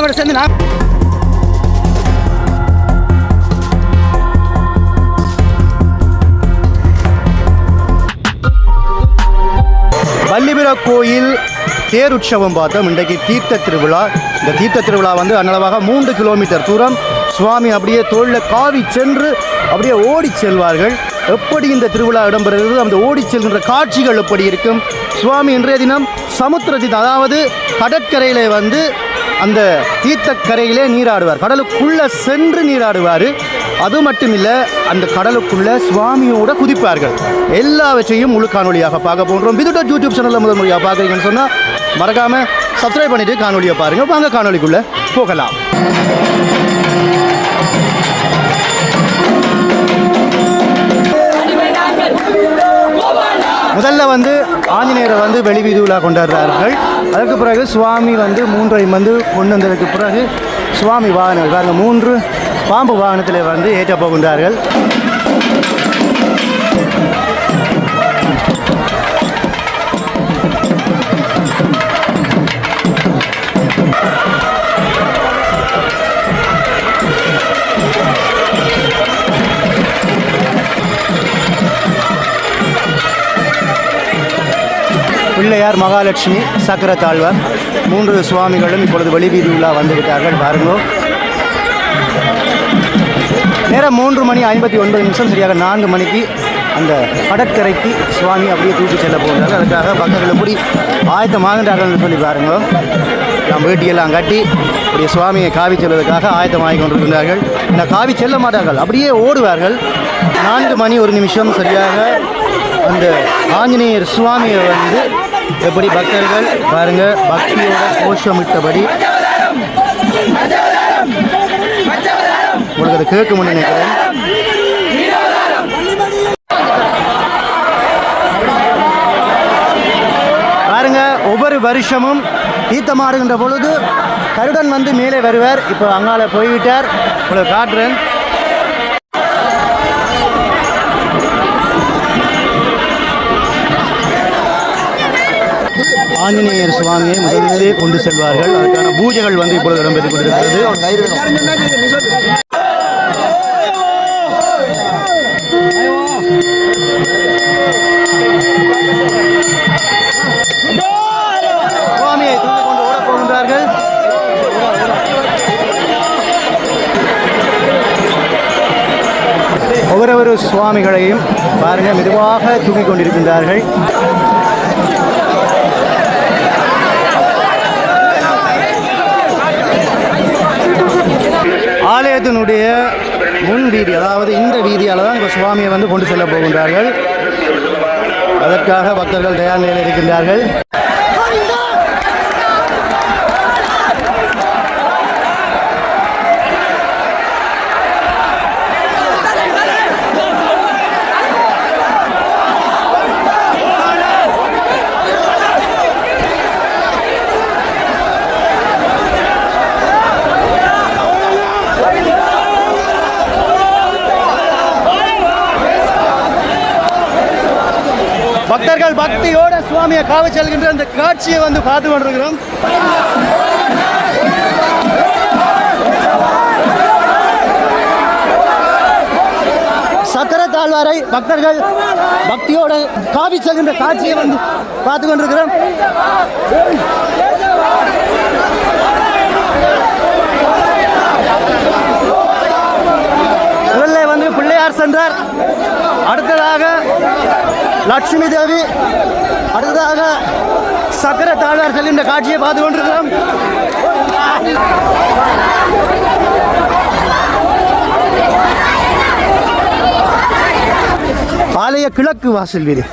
சுவாமியோட சேர்ந்து நான் வள்ளிபுர கோயில் தேர் உற்சவம் பார்த்தோம். இன்றைக்கு தீர்த்த திருவிழா. இந்த தீர்த்த திருவிழா வந்து அன்னளவாக 3 கிலோமீட்டர் தூரம் சுவாமி அப்படியே தோளில் காவி சென்று அப்படியே ஓடி செல்வார்கள். எப்படி இந்த திருவிழா இடம்பெறுகிறது, அந்த ஓடி செல்கின்ற காட்சிகள் எப்படி இருக்கும். சுவாமி இன்றைய தினம் சமுத்திரத்தின் அதாவது கடற்கரையிலே வந்து அந்த தீர்த்தக்கரையிலே நீராடுவார். கடலுக்குள்ளே சென்று நீராடுவார். அது மட்டும் இல்லை, அந்த கடலுக்குள்ளே சுவாமியோட குதிப்பார்கள். எல்லாவற்றையும் முழு காணொலியாக பார்க்க போன்றோம். விதுட்ட யூடியூப் சேனலில் முதல் முறையாக பார்க்குறீங்கன்னு சொன்னால் மறக்காமல் சப்ஸ்கிரைப் பண்ணிவிட்டு காணொலியை பாருங்கள். வாங்க காணொலிக்குள்ளே போகலாம். முதல்ல வந்து ஆஞ்சநேயரை வந்து வெளி வீதியில் கொண்டாடுறார்கள். அதுக்கு பிறகு சுவாமி வந்து 3 வந்து கொண்டு வந்ததுக்கு பிறகு சுவாமி வாகனம் பாருங்க 3 பாம்பு வாகனத்தில் வந்து ஏற்ற போகின்றார்கள். பிள்ளையார், மகாலட்சுமி, சக்கரத்தாழ்வார் 3 சுவாமிகளும் இப்பொழுது வெளி வீதியுள்ளா வந்துவிட்டார்கள். பாருங்க, நேரம் 3:59 சரியாக 4 மணிக்கு அந்த கடற்கரைக்கு சுவாமி அப்படியே தூக்கி செல்ல போகிறார்கள். அதுக்காக பக்தர்கள் எப்படி ஆயத்தமாகின்றார்கள் சொல்லி பாருங்க. நாம் வேட்டியெல்லாம் கட்டி அப்படியே சுவாமியை காவி செல்வதற்காக ஆயத்தமாகி கொண்டிருக்கிறார்கள். இந்த காவி செல்ல மாட்டார்கள், அப்படியே ஓடுவார்கள். 4:01 சரியாக அந்த ஆஞ்சநேயர் சுவாமியை வந்து எப்படி பக்தர்கள் பாருங்க பக்தியோட கோஷமிட்டபடி உங்களுக்கு அதை கேட்க நினைக்கிறேன். பாருங்க, ஒவ்வொரு வருஷமும் தீர்த்தமாடுகின்ற பொழுது கருடன் வந்து மேலே வருவார். இப்போ அங்கால போய்விட்டார், உங்களுக்கு காட்டுறேன். ஆஞ்சநேயர் சுவாமியை முதலிலே கொண்டு செல்வார்கள். அதற்கான பூஜைகள் வந்து இப்பொழுது இடம்பெற்றுக் கொண்டிருக்கிறது. சுவாமியை தூக்கி கொண்டு ஓடப் போகின்றார்கள். ஒவ்வொரு சுவாமிகளையும் பாருங்க மெதுவாக தூக்கி கொண்டிருக்கின்றார்கள். ஆலயத்தினுடைய முன் வீதி அதாவது இந்த வீதியால் தான் இப்போ சுவாமியை வந்து கொண்டு செல்ல போகின்றார்கள். அதற்காக பக்தர்கள் தயார் நிலையில் இருக்கின்றார்கள். பக்தர்கள் பக்தியோட சுவாமியை காவி செல்கின்ற அந்த காட்சியை வந்து பார்த்து கொண்டிருக்கிறோம். சக்கரத்தாழ்வாரை பக்தர்கள் பக்தியோட காவி செல்கின்ற காட்சியை வந்து பார்த்து கொண்டிருக்கிறோம். முதல்ல வந்து பிள்ளையார் சென்றார், அடுத்ததாக லட்சுமி தேவி, அடுத்ததாக சக்கரத்தாழ்வார் செல்கின்ற காட்சியை பார்த்து கொண்டிருக்கிறோம். ஆலய கிழக்கு வாசல் வீதி.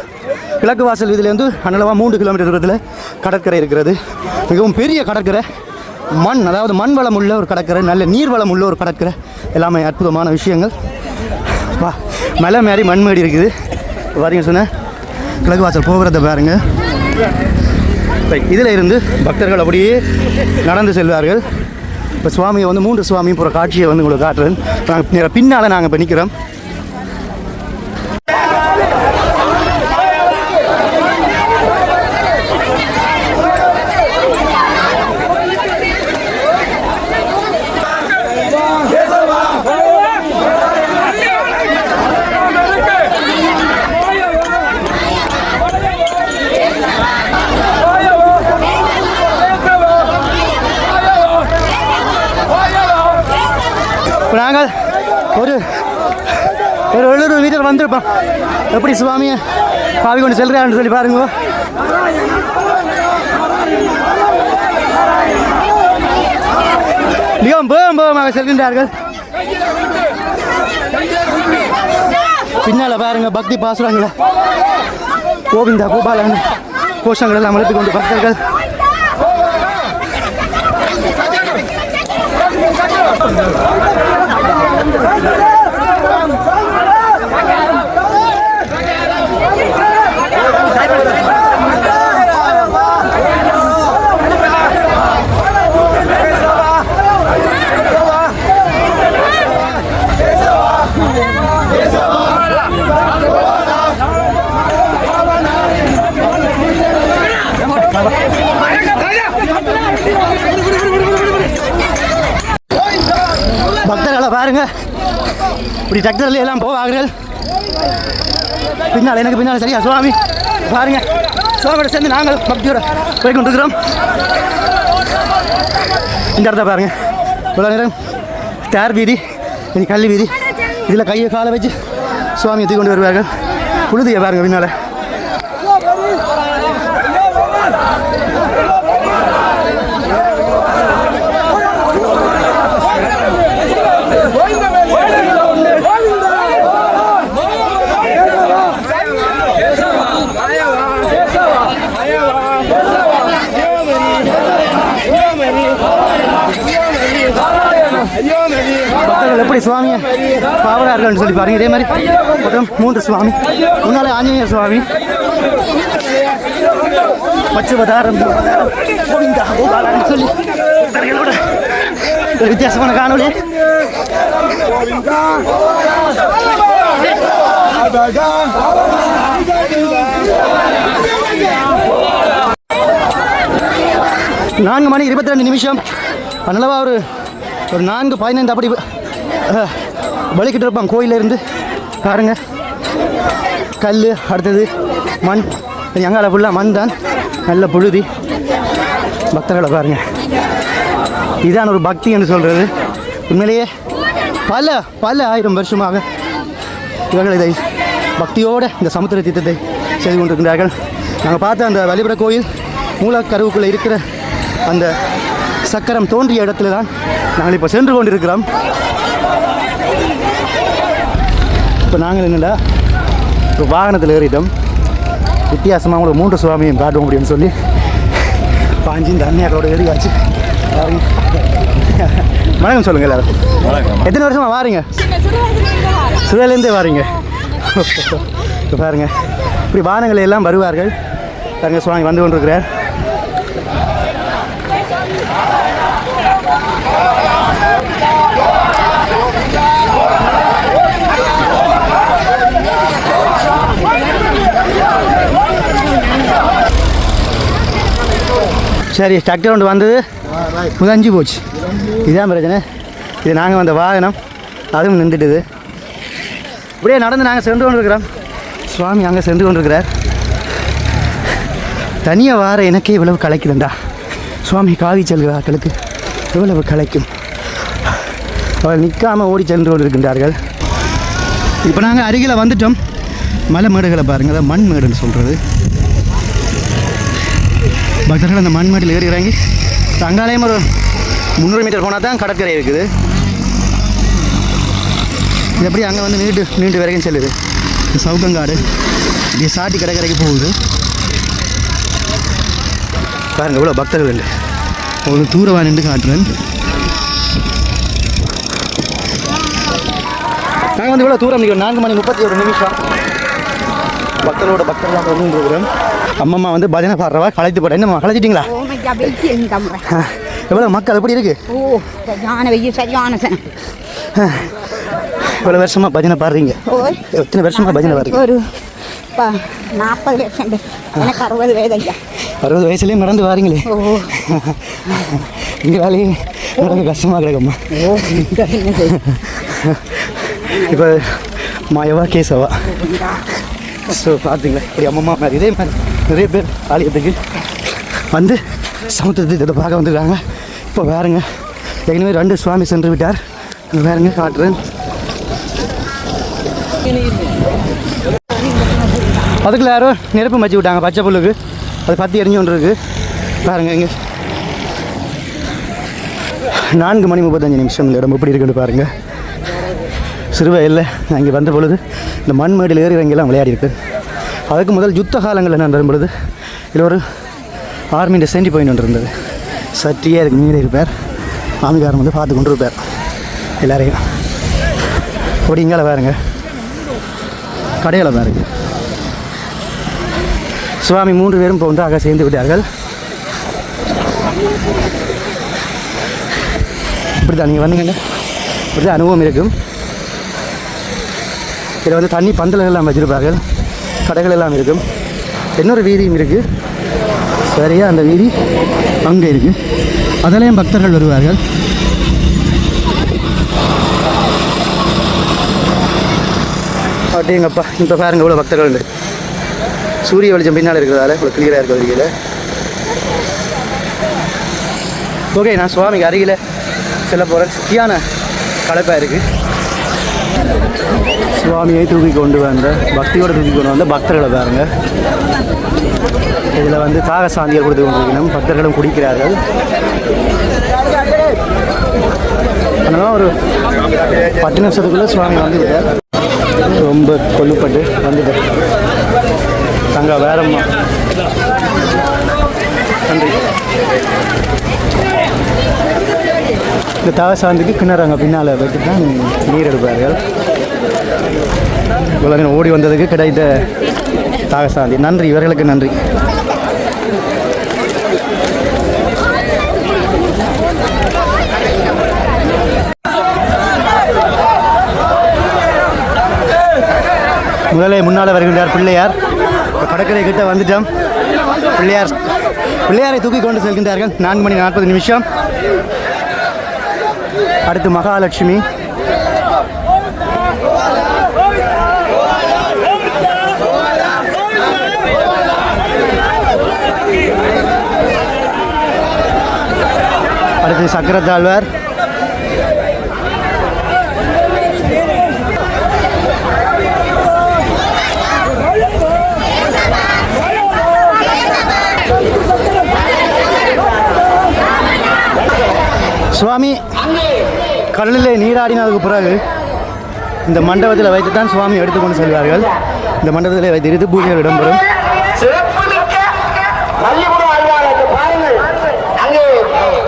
கிழக்கு வாசல் வீதியிலேருந்து அன்னளவாக 3 கிலோமீட்டர் தூரத்தில் கடற்கரை இருக்கிறது. மிகவும் பெரிய கடற்கரை. மண் அதாவது மண் வளம் உள்ள ஒரு கடற்கரை, நல்ல நீர் வளம் உள்ள ஒரு கடற்கரை. எல்லாமே அற்புதமான விஷயங்கள். மலை மாறி மண்மேடி இருக்குது. பாருங்க சொன்னேன், கிழக்கு வாசல் போகிறத பாருங்க. இதில் இருந்து பக்தர்கள் அப்படியே நடந்து செல்வார்கள். இப்போ சுவாமியை வந்து 3 சுவாமியும் போகிற காட்சியை வந்து உங்களுக்கு காட்டுறேன். நாங்கள் பின்னால் நாங்கள் இப்போ நிற்கிறோம். இப்போ நாங்கள் ஒரு 700 மீட்டர் வந்திருப்போம். எப்படி சுவாமியை காவி கொண்டு செல்கிறான்னு சொல்லி பாருங்க. மிகவும் வேகமாக செல்கின்றார்கள். பின்னால் பாருங்க பக்தி பாசுரங்களை கோவிந்தா கோபாலன் கோஷங்கள் எல்லாம் எழுப்பி கொண்டு பக்தர்கள் பக்தர்களை பாருங்க இப்படி டிராக்டர்ல எல்லாம் போவார்கள். பின்னால் எனக்கு பின்னால் சரியா சுவாமி பாருங்க. சுவாமியோட சேர்ந்து நாங்கள் பக்தியோட போய் கொண்டிருக்கிறோம். இந்த இடத்த பாருங்க இவ்வளோ நேரம் தேர் வீதி, இனி கல்வி வீதி. இதில் கையை காலை வச்சு சுவாமியை தூக்கி கொண்டு வருவார்கள். புழுதியை பாருங்க பின்னால். பக்தர்கள் எப்படி சுவாமியை பாவனார்கள் சொல்லி பாருங்க. இதே மாதிரி மொத்தம் 3 சுவாமி. முன்னாலே ஆஞ்சநேயர் சுவாமி, பச்சவதாரம் கோவிந்தா கோபாலன் சொல்லி பக்தர்களோட ஒரு வித்தியாசமான காணொலி. நான்கு மணி 22 நிமிஷம். அதனால ஒரு 4:15 அப்படி வலிக்கிட்டு இருப்பான் கோயிலிருந்து பாருங்க. கல், அடுத்தது மண், எங்கால ஃபுல்லாக மண் தான், நல்ல புழுதி. பக்தர்களை பாருங்க. இதுதான் ஒரு பக்தி என்று சொல்கிறது. உண்மையிலேயே பல ஆயிரம் வருஷமாக இவர்கள் இதை பக்தியோடு இந்த சமுத்திர தீர்த்தத்தை செய்து கொண்டிருக்கிறார்கள். நாங்கள் பார்த்த அந்த வழிபட கோயில் மூலக்கருவுக்குள்ளே இருக்கிற அந்த சக்கரம் தோன்றிய இடத்துல தான் நாங்கள் இப்போ சென்று கொண்டிருக்கிறோம். இப்போ நாங்கள் என்னடா ஒரு வாகனத்தில் ஏறிட்டோம். வித்தியாசமாக உங்களுக்கு 3 சுவாமியும் காட்டுவோம் அப்படின்னு சொல்லி பாஞ்சி இந்த அன்னியாக்களோட ஏறியாச்சு. வணக்கம் சொல்லுங்கள் எல்லாரும். எத்தனை வருஷமாக வாரீங்க? சுழலேருந்தே வாரீங்க. இப்போ பாருங்கள் இப்படி வாகனங்கள் எல்லாம் வருவார்கள். பாருங்க சுவாமி வந்து கொண்டிருக்கிறார். சரி, டிராக்டர் ஒன்று வந்தது புதஞ்சு போச்சு. இதுதான் பிரச்சனை. இது நாங்கள் வந்த வாகனம், அதுவும் நின்றுட்டுது. இப்படியே நடந்து நாங்கள் சென்று கொண்டிருக்கிறோம். சுவாமி அங்கே சென்று கொண்டிருக்கிறார். தனியாக வார எனக்கே இவ்வளவு கலைக்குதுண்டா. சுவாமி காவி செல்கிறார்களுக்கு எவ்வளவு கலைக்கும். அவர்கள் நிற்காமல் ஓடி சென்று கொண்டிருக்கின்றார்கள். இப்போ நாங்கள் அருகில் வந்துட்டோம். மலை மேடுகளை பாருங்கள், அதான் மண் மேடுன்னு சொல்கிறது. பக்தர்கள் அந்த மண் மேட்டில் ஏறி இறங்கி அங்காலயம் ஒரு 300 மீட்டர் போனால் தான் கடற்கரை இருக்குது. இது எப்படி அங்கே வந்து நீண்டு வரைக்கும் செல்லுது. சவுக்கங்காடு இப்படி சாட்டி கடற்கரைக்கு போகுது. பாருங்கள் இவ்வளோ பக்தர்கள் ஒரு தூரமாக நின்று காட்டுறேன். நாங்கள் வந்து இவ்வளோ தூரம் நிற்கிறோம். 4 மணி 31 நிமிஷம் பக்தர்களாக வந்து இருக்கிறோம். அம்மம்மா வந்து பஜனை பாடுறவா களைத்து போட்டேன். என்னம்மா களைச்சிட்டிங்களா? எவ்வளோ மக்கள் எப்படி இருக்கு? எவ்வளோ வருஷமாக பஜனை பாடுறீங்க? எத்தனை வருஷமாக பஜனை பாடுறீங்க? ஒரு 40 வருஷம். எனக்கு 60 வயது ஐயா. 60 வயசுலேயும் நடந்து வாரீங்களே. இங்கே வேலையே நடக்க கஷ்டமாக கிடக்கும்மா. இப்போ மாயவா கேசவா. ஸோ பார்த்தீங்களா இப்படி அம்மம்மா மாதிரி இதே மாதிரி நிறைய பேர் ஆலயத்துக்கு வந்து சமுத்திரத்தை இதை பார்க்க வந்துருக்காங்க. இப்போ பாருங்க ஏற்கனவே 2 சுவாமி சென்று விட்டார். இங்க பாருங்க காட்டுறேன். அதுக்குள்ள யாரோ நெருப்பு மச்சி விட்டாங்க பச்சை புல்லுக்கு. அது பற்றி எரிஞ்சு கொண்டு இருக்கு பாருங்க. இங்கே 4:35 இந்த இடம் எப்படி இருக்குன்னு பாருங்கள். சிறுவயலில் நான் இங்கே வந்த பொழுது இந்த மண் மேடில் ஏறி இறங்கியெல்லாம் விளையாடி இருக்கு. அதுக்கு முதல் யுத்த காலங்களில் நான் வரும் பொழுது இதில் ஒரு ஆர்மியின் சென்டி பாயிண்ட் ஒன்று இருந்தது. சற்றியே அதுக்கு மீறி இருப்பார். ஆமிகாரம் வந்து பார்த்து கொண்டு இருப்பார் எல்லாரையும். அப்படி இங்கால பாருங்க கடையில் பாருங்க. சுவாமி 3 பேரும் இப்போ ஒன்றாக சேர்ந்து விட்டார்கள். இப்படி தான் நீங்கள் வந்தீங்க இப்படி தான் அனுபவம் இருக்கும். இதில் வந்து தண்ணி பந்தல்கள் எல்லாம் வச்சுருப்பார்கள். கடைகள் எல்லாம் இருக்கும். இன்னொரு வீதியும் இருக்குது. சரியாக அந்த வீதி அங்கே இருக்குது. அதிலையும் பக்தர்கள் வருவார்கள். அப்படிங்கப்பா இப்போ பாருங்க இவ்வளோ பக்தர்கள் உண்டு. சூரிய வெளிச்சம் பின்னால் இருக்கிறதால இவ்வளோ கிளியராக இருக்கிற அருகில். ஓகே, நான் சுவாமிக்கு அருகில் செல்ல போகிறேன். சக்தியான களைப்பாக இருக்குது. சுவாமியை தூக்கி கொண்டு வந்த பக்தியோடு தூக்கி கொண்டு வந்த பக்தர்களை பாருங்க. இதில் வந்து தாக சாந்திகள் கொடுத்து கொண்டிருக்கணும். பக்தர்களும் குடிக்கிறார்கள். அதனால் ஒரு 10 நிமிஷத்துக்குள்ளே சுவாமி வந்து விட்டார். ரொம்ப கொல்லுப்பட்டு வந்துட்டார். தங்க வேறம்மா நன்றி. இந்த தாகசாந்திக்கு கிணறாங்க பின்னால் வச்சு தான் நீர் எடுப்பார்கள். இவ்வளோ ஓடி வந்ததுக்கு கிடைத்த தாகசாந்தி. நன்றி, இவர்களுக்கு நன்றி. முதலே முன்னால் வருகின்றார் பிள்ளையார். கடற்கரை கிட்ட வந்துட்டோம். பிள்ளையாரை தூக்கி கொண்டு செல்கின்றார்கள். 4:40. அடுத்து மகாலட்சுமி. அடுத்து சக்கரத்தாழ்வார். சுவாமி கடலிலே நீராடினதுக்கு பிறகு இந்த மண்டபத்தில் வைத்து தான் சுவாமி எடுத்துக்கொண்டு செல்வார்கள். இந்த மண்டபத்தில் வைத்து இருந்து பூஜைகள் இடம்பெறும்.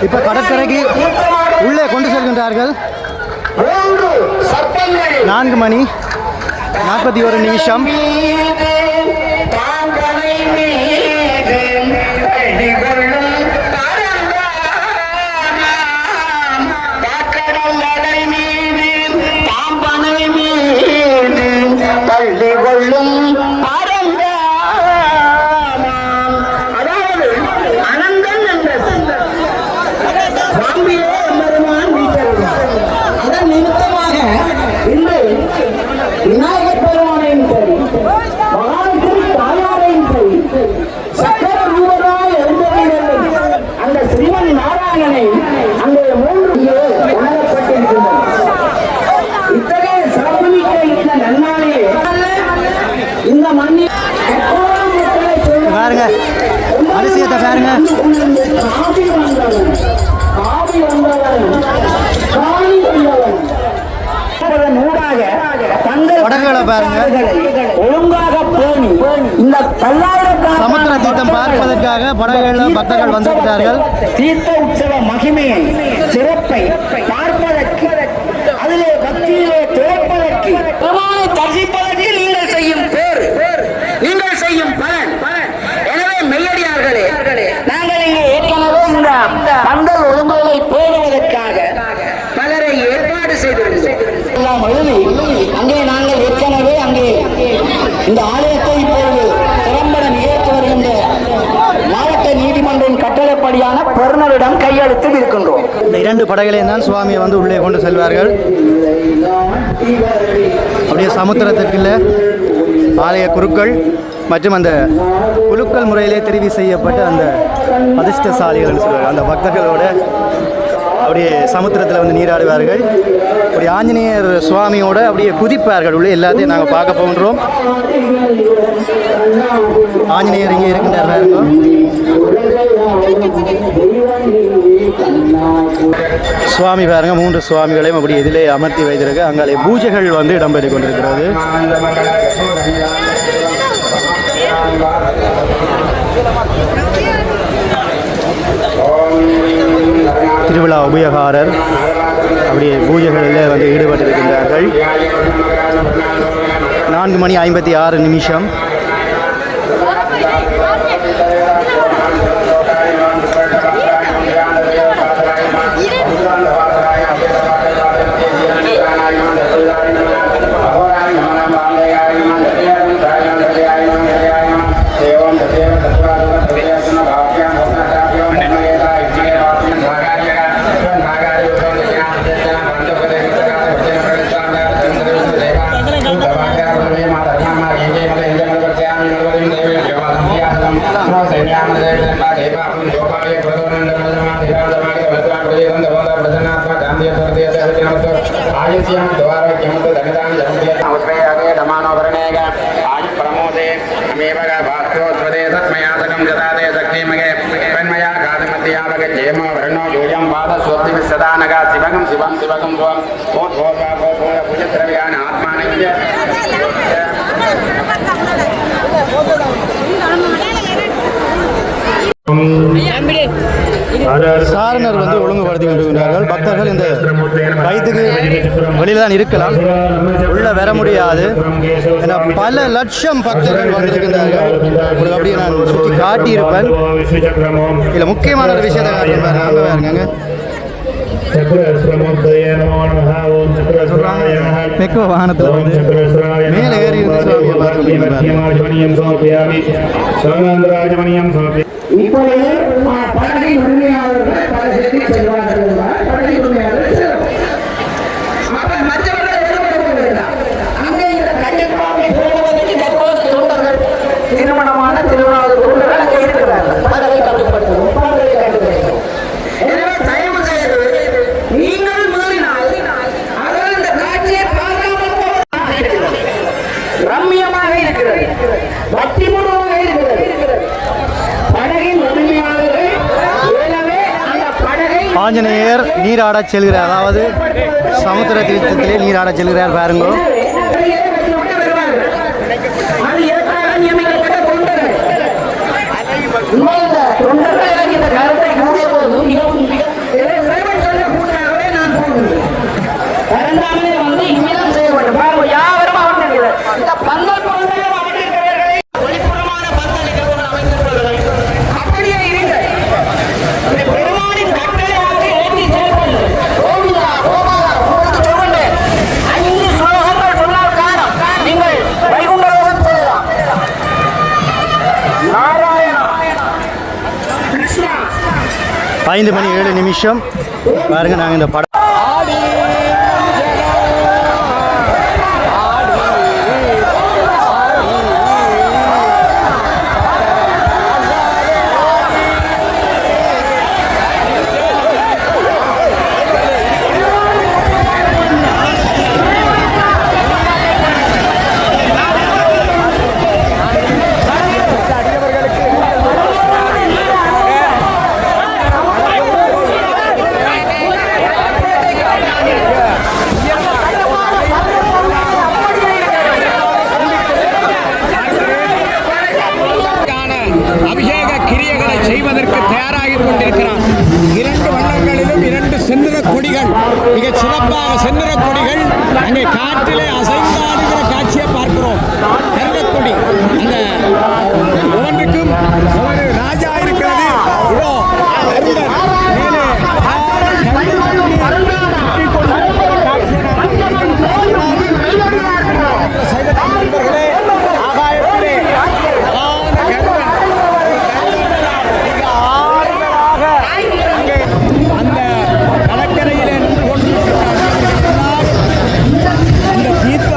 இப்போ கடற்கரைக்கு உள்ளே கொண்டு செல்கின்றார்கள். 4:41. பாருங்க அதிசயத்தை பாருங்க. படகுகளை பாருங்க. ஒழுங்காக போனி இந்த சமுத்திர தீர்த்தம் பார்ப்பதற்காக படகுகளில் பக்தர்கள் வந்திருக்கிறார்கள். தீர்த்த உற்சவ மகிமையை சிறப்பை பார்ப்பதற்கு, அதிலே பக்தியிலே திளைப்பதற்கு, தரிசிப்பதற்கு நீங்கள் செய்யும் பேர், நீங்கள் செய்யும் பலன். எனவே மெய்யடியார்களே, நாங்கள் இங்கே ஏற்கனவே இந்த பந்தல் ஒழுங்குகளை பேணுவதற்காக பலரை ஏற்பாடு செய்திருந்தோம். அங்கே நாங்கள் ஏற்கனவே இந்த ஆலயத்தை இப்பொழுது திறம்பட நிகழ்த்தி வருகின்ற மாவட்ட நீதிமன்றின் கட்டளைப்படியான பெருநரிடம் கையெழுத்து இருக்கின்றோம். இந்த 2 படகளையும் தான் சுவாமியை வந்து உள்ளே கொண்டு செல்வார்கள். அப்படியே சமுத்திரத்திற்குள்ள ஆலய குருக்கள் மற்றும் அந்த குழுக்கள் முறையிலே தெரிவு செய்யப்பட்ட அந்த அதிர்ஷ்டசாலிகள் சொல்வார்கள். அந்த பக்தர்களோட அப்படியே சமுத்திரத்தில் வந்து நீராடுவார்கள். அப்படி ஆஞ்சநேயர் சுவாமியோட அப்படியே குதிப்பார்கள் உள்ள. எல்லாத்தையும் நாங்கள் பார்க்க போகின்றோம். ஆஞ்சநேயர் இங்கே இருக்கின்றார் பாருங்க. சுவாமி பாருங்க, 3 சுவாமிகளையும் அப்படி இதிலே அமர்த்தி வைத்திருக்கு. அங்காலே பூஜைகள் வந்து இடம்பெற்று கொண்டிருக்கிறது. திருவிழா உபயகாரர் அப்படியே பூஜைகளில் வந்து ஈடுபட்டிருக்கின்றார்கள். 4:56 சாரணர் வந்து ஒழுங்குபடுத்தி கொண்டிருக்கிறார்கள். பக்தர்கள் இந்த கைதுக்கு வெளியில தான் இருக்கலாம், உள்ள வர முடியாது. ஏன்னா பல லட்சம் பக்தர்கள் வந்திருக்கின்றார்கள். உங்களுக்கு அப்படியே நான் சுற்றி காட்டியிருப்பேன். இதில் முக்கியமான ஒரு விஷயத்தை காட்டியிருப்பாங்க. அங்கே பாருங்க, பெக்குவ வாகனத்தில் வந்து மேலே ஏறி இருந்து இப்பொழுது படகை உரிமையாளர்கள் படகுக்கு செல்வார்கள் என்றால் படகை உரிமையாளர்கள் செல்லும். அப்ப மற்றவர்கள் எதிர்ப்பு வேண்டாம். அங்கே இந்த கன்னியாகுமரி போவதற்கு தற்போது தொண்டர்கள், திருமணமான திருமண தொண்டர்கள் அங்கே இருக்கிறார்கள். படகை கட்டுப்படுத்தும், படகை கட்டுப்படுத்தும். எனவே தயவு செய்து நீங்கள் மீறினால் அவர் இந்த காட்சியை பார்க்காமல் போகிறது. ரம்மியமாக இருக்கிறது, பக்திபூர்வமாக இருக்கிறது. ஆஞ்சநேயர் நீராடச் செல்கிறார். அதாவது சமுத்திர தீர்த்தத்திலே நீராடச் செல்கிறார் பாருங்க. ஐந்து மணி 7 பாருங்க. நாங்கள் இந்த படம் அபிஷேக கிரியைகளை செய்வதற்கு தயாராகி கொண்டிருக்கிறார். 2 வண்ணங்களிலும் 2 செந்நிற கொடிகள், மிக சிறப்பாக செந்நிற கொடிகள் அங்கே காற்றிலே அசைந்தாடுகிற காட்சியை பார்க்கிறோம். கருங்கொடி அந்த ஒவ்வொன்றுக்கும் ஒரு ராஜா இருக்கிறது. இதோ மேலே ஆகாயத்திலே அந்த கடற்கரையிலே நின்று கொண்டிருக்கிறார். இந்த தீர்த்த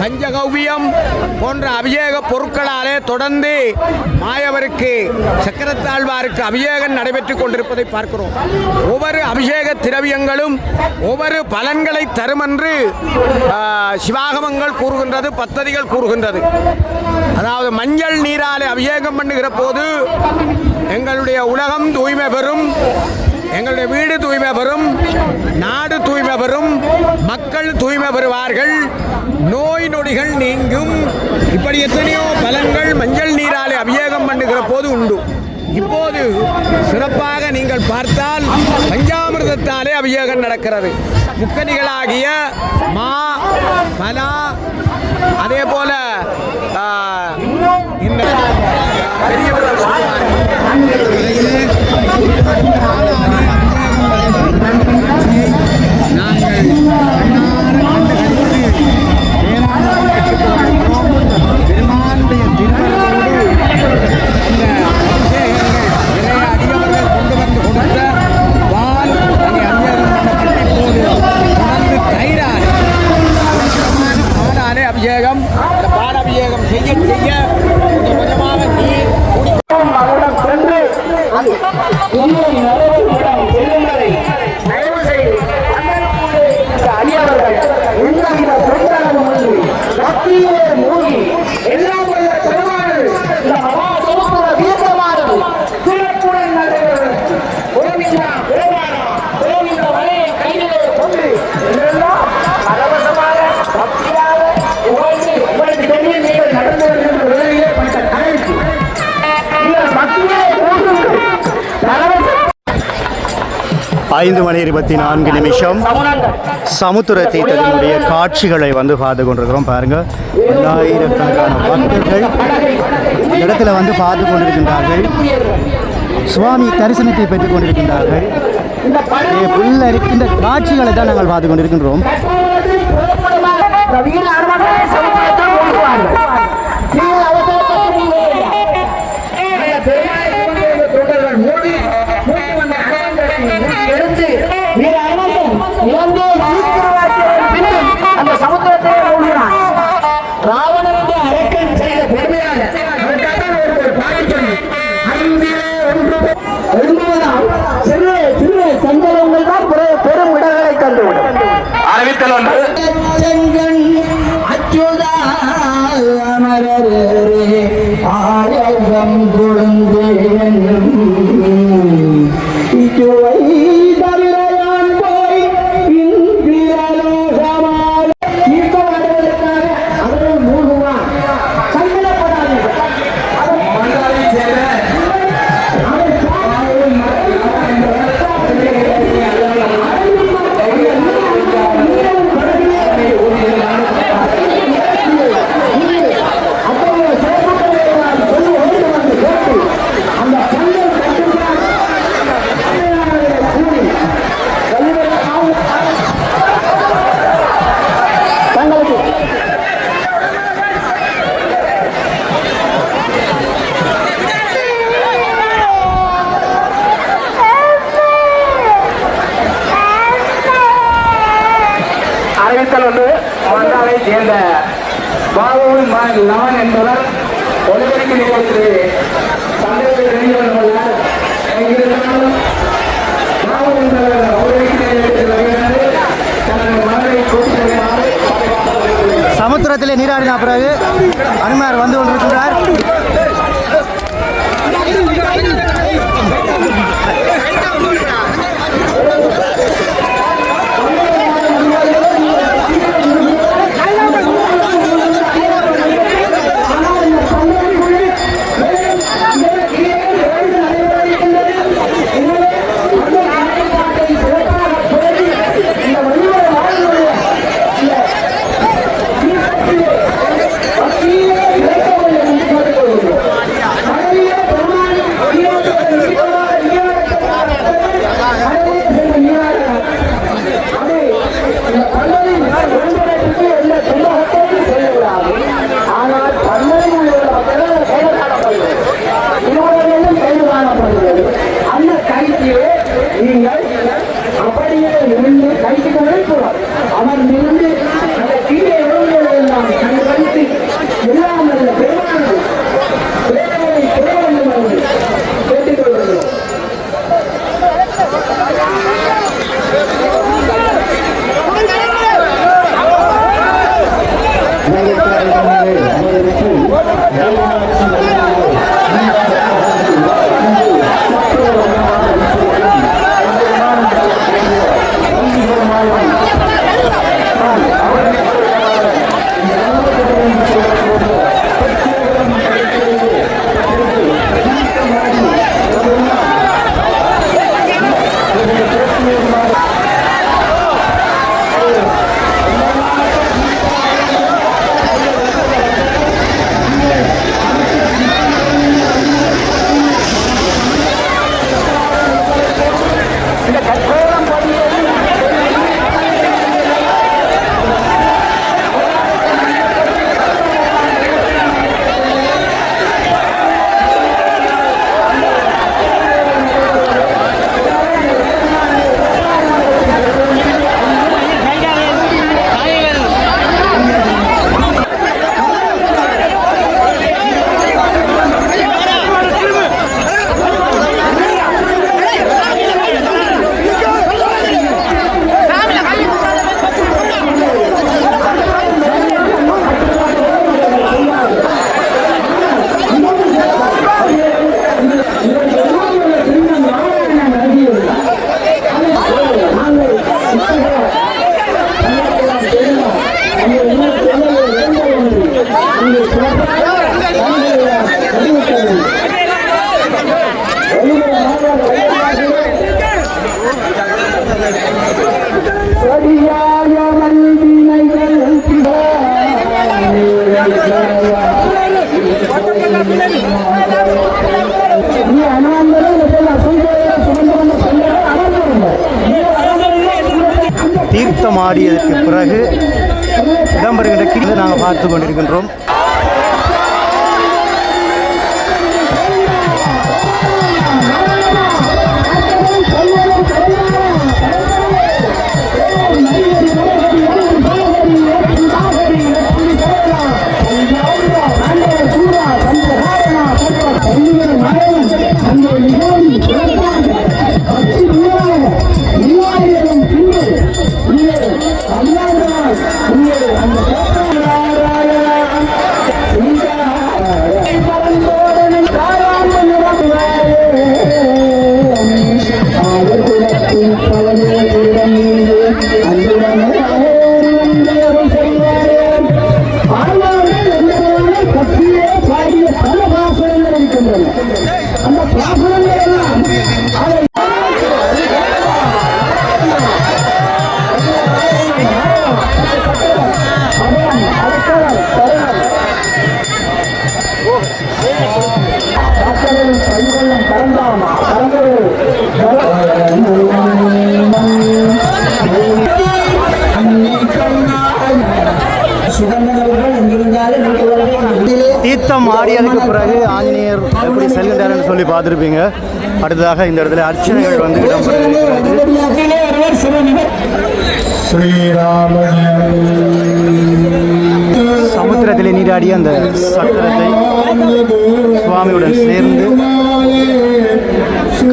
பஞ்சகவ்யம் போன்ற அபிஷேக பொருட்களாலே தொடர்ந்து மாயவருக்கு சக்கரத்தாழ்வாருக்கு அபிஷேகம் நடைபெற்றுக் கொண்டிருப்பதை பார்க்கிறோம். ஒவ்வொரு அபிஷேக திரவியங்களும் ஒவ்வொரு பலன்களை தரும் என்று சிவாகமங்கள் கூறுகின்றது, பத்ததிகள் கூறுகின்றது. அதாவது மஞ்சள் நீராலே அபிஷேகம் பண்ணுகிற போது எங்களுடைய உலகம் தூய்மை பெறும், எங்களுடைய வீடு தூய்மை பெறும், நாடு தூய்மை பெறும், மக்கள் தூய்மை பெறுவார்கள், நோய் நொடிகள் நீங்கும். இப்படி எத்தனையோ பலன்கள் மஞ்சள் நீராலே அபிஷேகம் பண்ணுகிற போது உண்டு. இப்போது சிறப்பாக நீங்கள் பார்த்தால் பஞ்சாமிர்தத்தாலே அபிஷேகம் நடக்கிறது. முக்கணிகளாகிய மா, பலா, அதே போல இந்த பெரியவர்கள் பெருமானுடைய திருமணத்தோடு இந்த நிறைய அடியவர்கள் கொண்டு வந்து கொடுத்த பால் அங்கே அபிஷேகம் பண்ணப்பட்டு இப்போது தொடர்ந்து தயிரால் பாலாலே அபிஷேகம், அந்த பால் அபிஷேகம் செய்ய செய்ய கொஞ்சம் கொஞ்சமாக நீர் அவரிடம் சென்று தயவு செய்து அடியவர்கள் எந்தவித தொந்தரவும் பக்தியிலே மூழ்கி எல்லாம் உள்ள பெருமானது இந்த மகாசமுத்திர தீர்த்தமானது சிறப்புடன் நடைபெறும். கோவிந்தா பெருமானா கோவிந்த வலையை கையிலே கொண்டு இதெல்லாம் பரவசமாக பக்தியாக உங்களுக்கு தெரியும். நீங்கள் நடந்து வருகின்ற வேலையிலே பட்ட கலைக்கு நீங்கள் பக்தியே போன்றுங்கள். 5:24 சமுத்திர தீர்த்தத்தினுடைய காட்சிகளை வந்து பார்த்து கொண்டிருக்கிறோம். பாருங்க, பல்லாயிரக்கணக்கான பக்தர்கள் இடத்துல வந்து பார்த்து கொண்டிருக்கின்றார்கள். சுவாமி தரிசனத்தை பெற்றுக் கொண்டிருக்கின்றார்கள். புல்ல இருக்கின்ற காட்சிகளை தான் நாங்கள் பார்த்து கொண்டிருக்கின்றோம். அந்த சமுத்திரத்தை மூழ்கினான். ராவணனுடைய அரக்கன் செய்த பெருமையாக சிறு சிறு சஞ்சலங்கள் தான் பெரும் இடங்களை தந்துவிடும். அறிவித்தல் ஒன்று அச்சுதா அமரரே ஆயிரம் கொழுந்து இச்சுவை தவிரையான் போய் இந்திரலோகமால் தீர்த்தம் அடைவதற்காக அவர்கள் மூழ்குவான். சங்கடப்படாதீர்கள். அறிவித்தல் ஒன்று மன்னாரை சேர்ந்த பாபுவின் மகன் லவன் என்பவர் ஒலிபரப்பு நிலையத்தில் சந்தேகத்தை தெரிந்தவர்கள் எங்கிருந்தாலும் பாபு என்பவர் ஒலிபரப்பு நிலையத்தில் வருகிறது. தனது மகனை கூட்டிச் செல்லுமாறு சமுத்திரத்திலே நீராடின பிறகு அனுமார் வந்து கொண்டிருக்கிறார். பக்தியே தீர்த்தமாடியதற்கு பிறகு இடம்பெறுகின்ற கீழே நாங்கள் பார்த்து கொண்டிருக்கின்றோம். தீர்த்தம் ஆடியதுக்கு பிறகு ஆஞ்சநேயர் எப்படி செல்கின்றார்னு சொல்லி பார்த்துருப்பீங்க. அடுத்ததாக இந்த இடத்துல அர்ச்சனைகள் வந்து சமுத்திரத்தில் நீராடிய அந்த சக்கரத்தை சுவாமியுடன் சேர்ந்து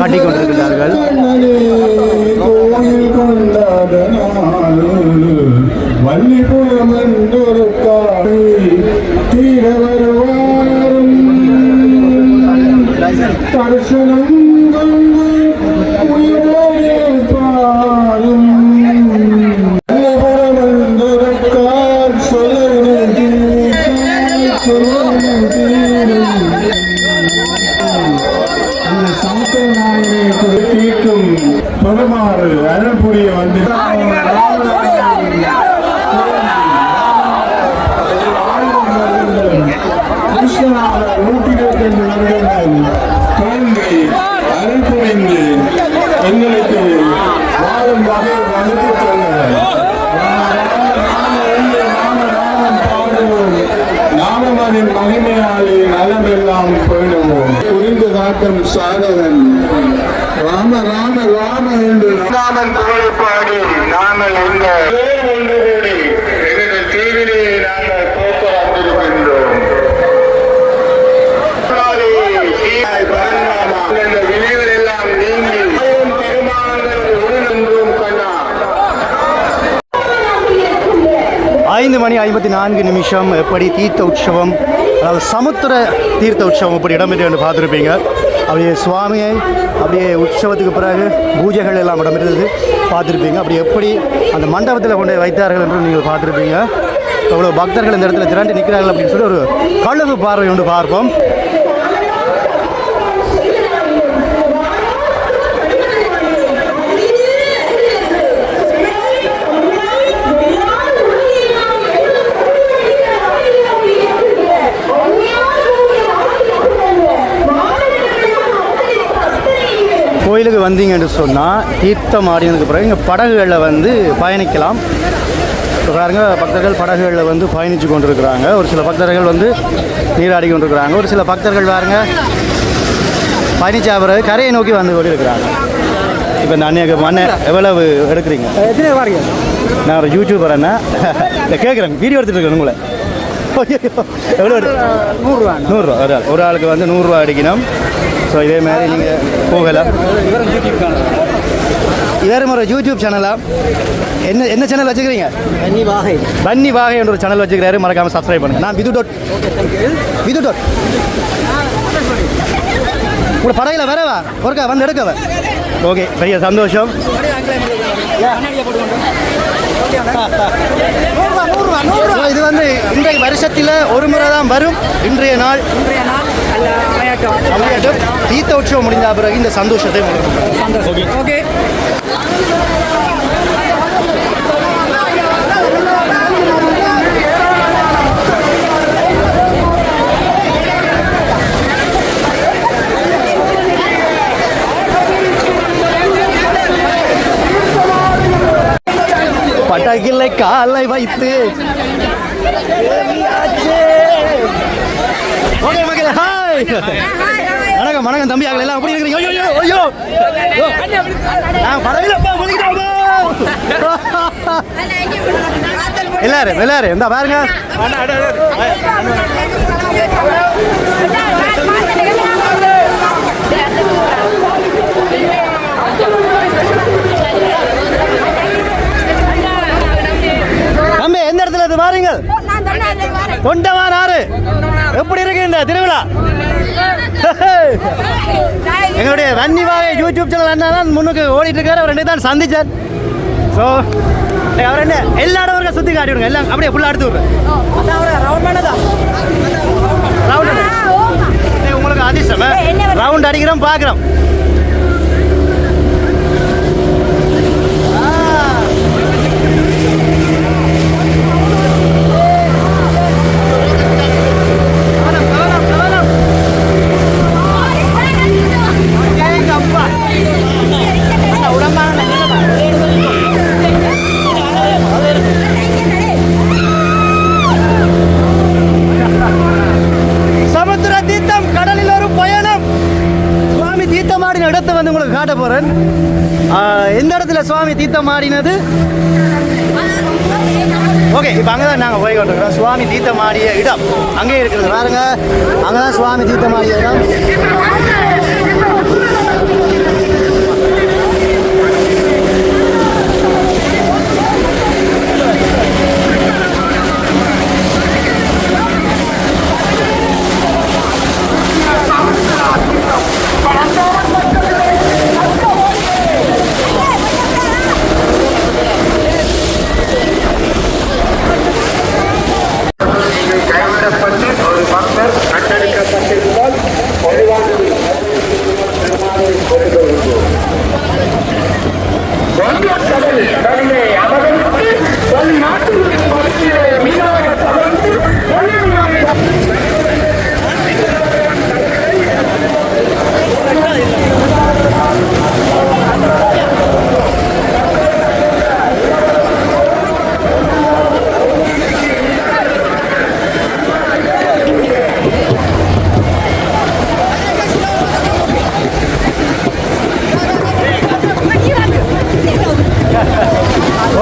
காட்டிக் கொண்டிருக்கிறார்கள். அருள்புரிய வந்து கிருஷ்ணனாக 122 வருடங்கள் தோன்றி அருள் புரிந்து எங்களுக்கு வாழும் வகை வகுத்து சொன்னவர். நாமமதின் மகிமையாலே நலமெல்லாம் பேணுவோம். புரிந்து காட்டும் சாதகன் ராம ராம ராம என்று ராமன் புகழ் பாடி நாங்கள் இந்த ஒன்று கூடி எங்கள் தீவிலே நாங்கள் போக்க வந்திருக்கின்றோம். இந்த வினைகள் எல்லாம் நீங்கி திருமாவளவன் உடனென்றும் கண்ணா. 5 8:54 எப்படி தீர்த்த உற்சவம், அதாவது சமுத்திர தீர்த்த உற்சவம் எப்படி இடம்பெற்று என்று பார்த்துருப்பீங்க. அப்படியே சுவாமியை அப்படியே உற்சவத்துக்கு பிறகு பூஜைகள் எல்லாம் இடம்பெற்றது பார்த்துருப்பீங்க. அப்படி எப்படி அந்த மண்டபத்தில் கொண்டு வைத்தார்கள் என்று நீங்கள் பார்த்துருப்பீங்க. அவ்வளோ பக்தர்கள் இந்த இடத்துல திரண்டு நிற்கிறார்கள் அப்படின்னு சொல்லி ஒரு கழுகு பார்வை ஒன்று பார்ப்போம். கோயிலுக்கு வந்தீங்கன்னு சொன்னால் தீர்த்தம் ஆடினதுக்கு பிறகு இங்கே படகுகளில் வந்து பயணிக்கலாம். இப்போ பாருங்க, பக்தர்கள் படகுகளில் வந்து பயணித்து கொண்டிருக்கிறாங்க. ஒரு சில பக்தர்கள் வந்து நீராடி கொண்டிருக்கிறாங்க. ஒரு சில பக்தர்கள் பாருங்க பயணிச்சா பிறகு கரையை நோக்கி வந்து கொண்டிருக்கிறாங்க. இப்போ இந்த அன்னைக்கு மண்ணை எவ்வளவு எடுக்கிறீங்க? நான் ஒரு யூடியூபர் அண்ணா இல்லை கேட்குறேன், வீடியோ எடுத்துகிட்டு இருக்கேன் உங்களை. எவ்வளோ 100 ஒரு ஆளுக்கு வந்து 100 ரூபா அடிக்கணும். ஸோ இதே மாதிரி நீங்கள் போகலாம். இவரும் ஒரு யூடியூப் சேனலா? என்ன சேனல் வச்சுக்கிறீங்க? பன்னி வாகை என்ற ஒரு சேனல் வச்சுக்கிறாரு. மறக்காமல் சப்ஸ்கிரைப் பண்ணுங்கள். நான் விது டாட் உங்களோட படகில் வரவா ஒருக்கா வந்து எடுக்கவா? ஓகே, பெரிய சந்தோஷம். இது வந்து இன்றைய வருஷத்தில் ஒரு முறை தான் வரும். இன்றைய நாள் தீர்த்த உற்சவம் முடிந்த பிறகு இந்த சந்தோஷத்தை ஓகே. படகில்லை காலை வைத்து ஓகே மக்களே, ஹாய் வணக்கம் வணக்கம் தம்பி ஆகல எல்லாம் அப்படி இருக்கிறீங்க? ஐயோ நான் படகுலப்பா முடிக்கிட்டோம். எல்லாரும் இந்த பாருங்க. தம்பி எந்த இடத்துல இது பாருங்க? தொண்டமான் ஆறு. எப்படி இருக்கு இந்த திருவிழா? எங்களுடைய வன்னி வாகை யூடியூப் சேனல் அண்ணா தான் முன்னுக்கு ஓடிட்டு இருக்காரு. அவர் 2 தான் சந்திச்சார். ஸோ அவர் என்ன எல்லா இடவர்கள் சுற்றி காட்டி விடுங்க. எல்லாம் அப்படியே ஃபுல்லாக எடுத்து விடுறேன். உங்களுக்கு அதிர்ஷ்டம் ரவுண்ட் அடிக்கிறோம் பார்க்குறோம். சமுத்திர தீர்த்தம், கடலில் ஒரு பயணம். சுவாமி தீர்த்தம் ஆடின இடத்தை வந்து உங்களுக்கு காட்ட போறேன். எந்த இடத்துல சுவாமி தீர்த்தம் ஆடினது? ஓகே, இப்போ அங்கே தான் நாங்கள் போய் கொண்டிருக்கிறோம். சுவாமி தீர்த்தம் ஆடிய இடம் அங்கே இருக்கிறது பாருங்க. அங்கே தான் சுவாமி தீர்த்தம் ஆடிய இடம்.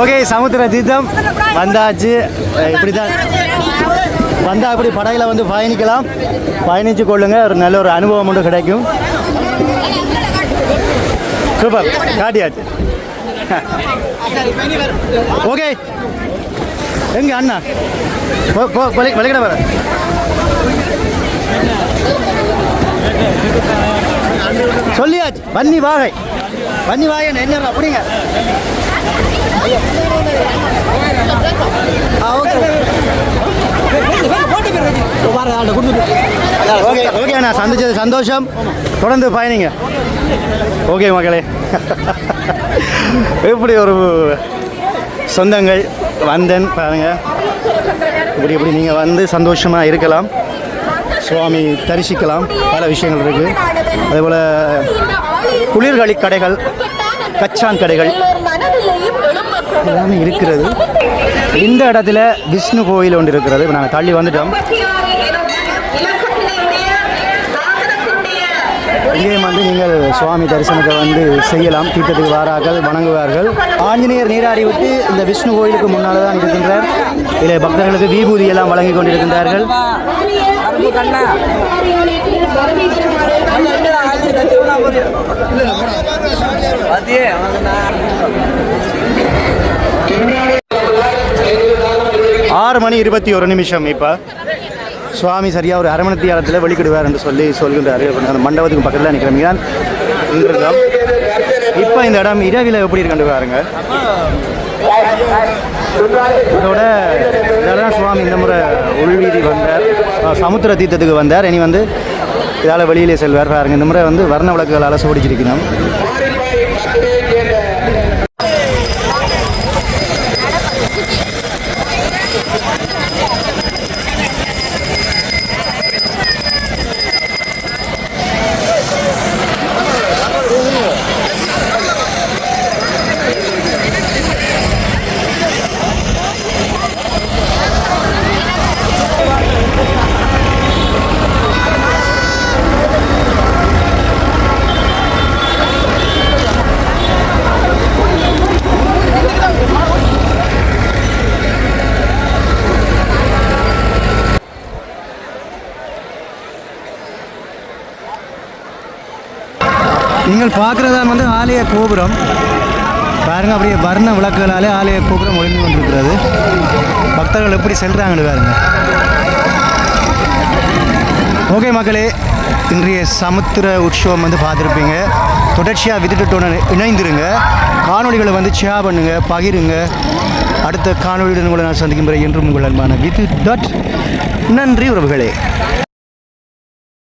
ஓகே, சமுத்திர தீர்த்தம் வந்தாச்சு. இப்படி தான் வந்தால் அப்படி படகுல வந்து பயணிக்கலாம். பயணித்து கொள்ளுங்க, ஒரு நல்ல ஒரு அனுபவம் ஒன்று கிடைக்கும். சூப்பர், காட்டியாச்சு. ஓகே, எங்க அண்ணா விளைக்கட வர சொல்லியாச்சு. வன்னி வாகை என்ன அப்படிங்க. ஓகே ஓகே அண்ணா, சந்திச்சது சந்தோஷம். தொடர்ந்து பயணிங்க. ஓகே மக்களே, எப்படி ஒரு சொந்தங்கள் வந்தேன் பாருங்க. இப்படி நீங்கள் வந்து சந்தோஷமாக இருக்கலாம், சுவாமி தரிசிக்கலாம். பல விஷயங்கள் இருக்குது. அதேபோல் குளிர்காலி கடைகள், கச்சான் கடைகள் எல்லாமே இருக்கிறது. இந்த இடத்துல விஷ்ணு கோயில் ஒன்று இருக்கிறது. இப்போ நாங்கள் தள்ளி வந்துட்டோம். இங்கேயும் வந்து நீங்கள் சுவாமி தரிசனத்தை வந்து செய்யலாம். தீர்த்தத்துக்கு வாரார்கள், வணங்குவார்கள். ஆஞ்சநேயர் நீராடி விட்டு இந்த விஷ்ணு கோயிலுக்கு முன்னால் தான் இருக்கின்றார். இதில் பக்தர்களுக்கு விபூதி எல்லாம் வழங்கி கொண்டிருக்கின்றார்கள். ஆறு மணி 21 நிமிஷம். இப்போ சுவாமி சரியாக ஒரு அரை மணி நேரத்தில் வெளிக்கிடுவார் என்று சொல்கின்றார். அந்த மண்டபத்துக்கு பக்கத்தில் நிற்கிறோம் தான் இருந்தோம். இப்போ இந்த இடம் இரவில் எப்படி இருக்குன்னு பாருங்க. இதோட இதெல்லாம் சுவாமி இந்த முறை உள்வீதி வந்தார், சமுத்திர தீர்த்தத்துக்கு வந்தார். இனி வந்து இதால் வெளியிலே செல்வார் பாருங்க. இந்த முறை வந்து வர்ண விளக்குகளால் சோடிச்சிருக்கணும். நீங்கள் பார்க்குறதா வந்து ஆலய கோபுரம் பாருங்க. அப்படியே வர்ண விளக்குகளாலே ஆலய கோபுரம் ஒளிந்து கொண்டிருக்கிறது. பக்தர்கள் எப்படி செல்றாங்கன்னு பாருங்க. ஓகே மக்களே, இன்றைய சமுத்திர உற்சவம் வந்து பார்த்துருப்பீங்க. தொடர்ச்சியாக விதிட்டுட்டோன்னு இணைந்துருங்க. காணொலிகளை வந்து ஷேர் பண்ணுங்க, பகிருங்க. அடுத்த காணொலியுடன் உங்களை நான் சந்திக்கும் முறை என்றும் உங்கள் அன்பான விது. நன்றி உறவுகளே.